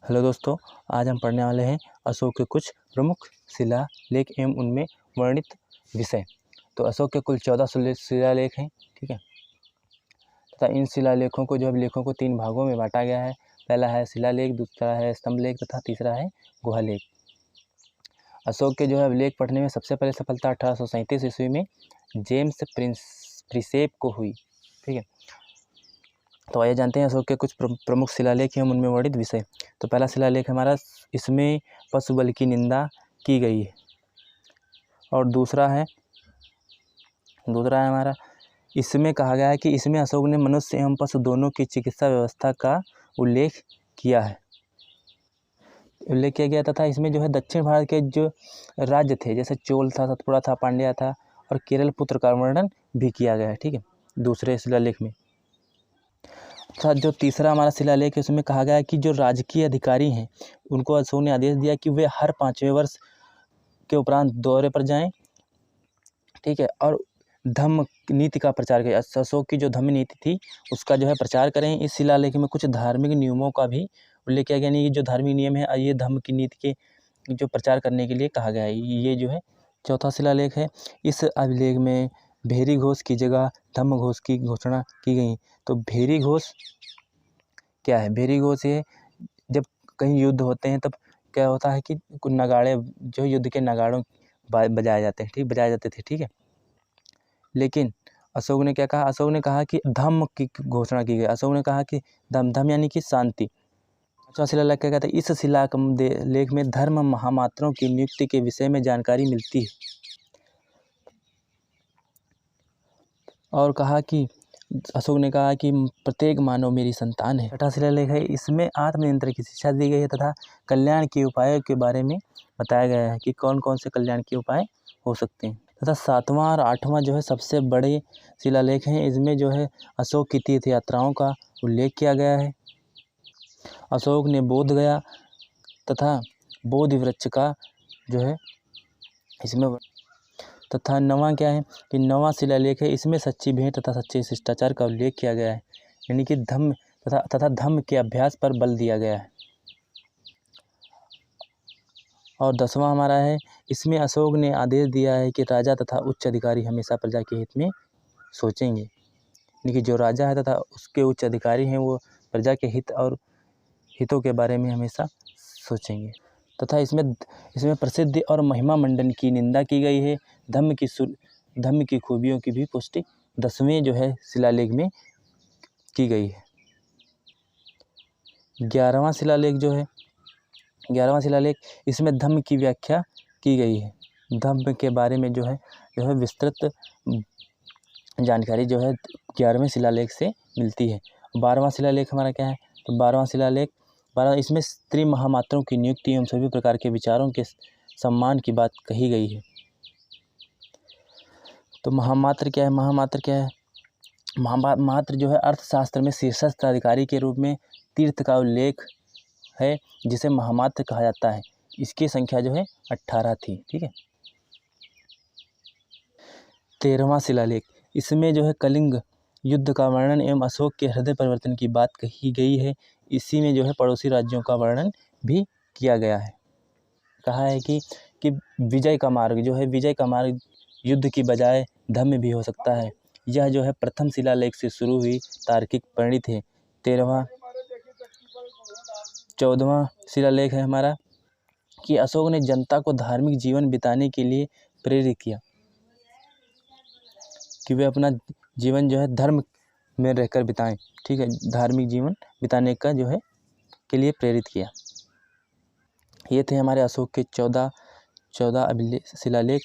Hello दोस्तों, आज हम पढ़ने वाले हैं अशोक के कुछ प्रमुख शिलालेख एवं उनमें वर्णित विषय। तो अशोक के कुल 14 शिलालेख हैं, ठीक है। तथा इन शिलालेखों को लेखों को 3 भागों में बांटा गया है। पहला है शिलालेख, दूसरा है स्तंभलेख तथा तीसरा है गुहालेख। अशोक के लेख पढ़ने में सबसे पहले सफलता 1837 ईस्वी में जेम्स प्रिंसेप को हुई, ठीक है। तो आइए जानते हैं अशोक के कुछ प्रमुख शिलालेख एवं उनमें वर्णित विषय। तो पहला शिलालेख हमारा, इसमें पशु बल की निंदा की गई है। और दूसरा है हमारा, इसमें कहा गया है कि इसमें अशोक ने मनुष्य एवं पशु दोनों की चिकित्सा व्यवस्था का उल्लेख किया गया तथा इसमें दक्षिण भारत के जो राज्य थे, जैसे चोल था, सतपुड़ा था, पांड्या था और केरल पुत्र का वर्णन भी किया गया है, ठीक है, दूसरे शिलालेख में। तथा जो तीसरा हमारा शिलालेख है, उसमें कहा गया है कि जो राजकीय अधिकारी हैं उनको अशोक ने आदेश दिया कि वे हर 5वें वर्ष के उपरांत दौरे पर जाएं, ठीक है, और धम्म नीति का प्रचार करें। अशोक की जो धम्म नीति थी उसका प्रचार करें। इस शिलालेख में कुछ धार्मिक नियमों का भी उल्लेख किया गया। नहीं, जो धार्मिक नियम है ये धम्म की नीति के जो प्रचार करने के लिए कहा गया है। ये चौथा शिलालेख है। इस अभिलेख में भेरी घोष की जगह धम्म घोष की घोषणा की गई। तो भेरी घोष क्या है? भेरी घोष ये जब कहीं युद्ध होते हैं तब क्या होता है कि नगाड़े, जो युद्ध के नगाड़ों बजाए जाते थे, ठीक है। लेकिन अशोक ने क्या कहा? अशोक ने कहा कि धम्म की घोषणा की गई। अशोक ने कहा कि धम्म यानी कि शांति। पांचवा शिलालेख क्या कहता है? इस शिलालेख में धर्म महामात्रों की नियुक्ति के विषय में जानकारी मिलती है। और कहा कि अशोक ने कहा कि प्रत्येक मानव मेरी संतान है। छठा शिलालेख है, इसमें आत्मनियंत्रण की शिक्षा दी गई है तथा कल्याण के उपायों के बारे में बताया गया है कि कौन कौन से कल्याण के उपाय हो सकते हैं। तथा 7वां और 8वां सबसे बड़े शिलालेख हैं। इसमें अशोक की तीर्थ यात्राओं का उल्लेख किया गया है। अशोक ने बोध गया तथा बोधि वृक्ष का इसमें। तथा 9वां क्या है कि 9वां शिलालेख है, इसमें सच्ची भेंट तथा सच्चे शिष्टाचार का उल्लेख किया गया है, यानी कि धम्म तथा धम्म के अभ्यास पर बल दिया गया है। और 10वां हमारा है, इसमें अशोक ने आदेश दिया है कि राजा तथा उच्च अधिकारी हमेशा प्रजा के हित में सोचेंगे, यानी कि जो राजा है तथा उसके उच्च अधिकारी हैं वो प्रजा के हित और हितों के बारे में हमेशा सोचेंगे। तथा इसमें प्रसिद्धि और महिमा मंडन की निंदा की गई है। धम्म की खूबियों की भी पुष्टि 10वें शिलालेख में की गई है। 11वां शिलालेख इसमें धम्म की व्याख्या की गई है। धम्म के बारे में विस्तृत जानकारी 11वें शिलालेख से मिलती है। 12वां शिलालेख हमारा क्या है? तो 12वां शिलालेख इसमें स्त्री महामात्रों की नियुक्ति एवं सभी प्रकार के विचारों के सम्मान की बात कही गई है। तो महामात्र क्या है? महामात्र अर्थशास्त्र में शीर्षस्थ अधिकारी के रूप में तीर्थ का उल्लेख है, जिसे महामात्र कहा जाता है। इसकी संख्या 18 थी, ठीक है। 13वां शिलालेख, इसमें कलिंग युद्ध का वर्णन एवं अशोक के हृदय परिवर्तन की बात कही गई है। इसी में पड़ोसी राज्यों का वर्णन भी किया गया है। कहा है कि विजय का मार्ग युद्ध की बजाय धम्म भी हो सकता है। यह प्रथम शिलालेख से शुरू हुई तार्किक परिणति है। 14वां शिलालेख है हमारा कि अशोक ने जनता को धार्मिक जीवन बिताने के लिए प्रेरित किया, कि वे अपना जीवन धर्म में रहकर बिताएं, ठीक है, धार्मिक जीवन बिताने का के लिए प्रेरित किया। ये थे हमारे अशोक के 14 शिलालेख।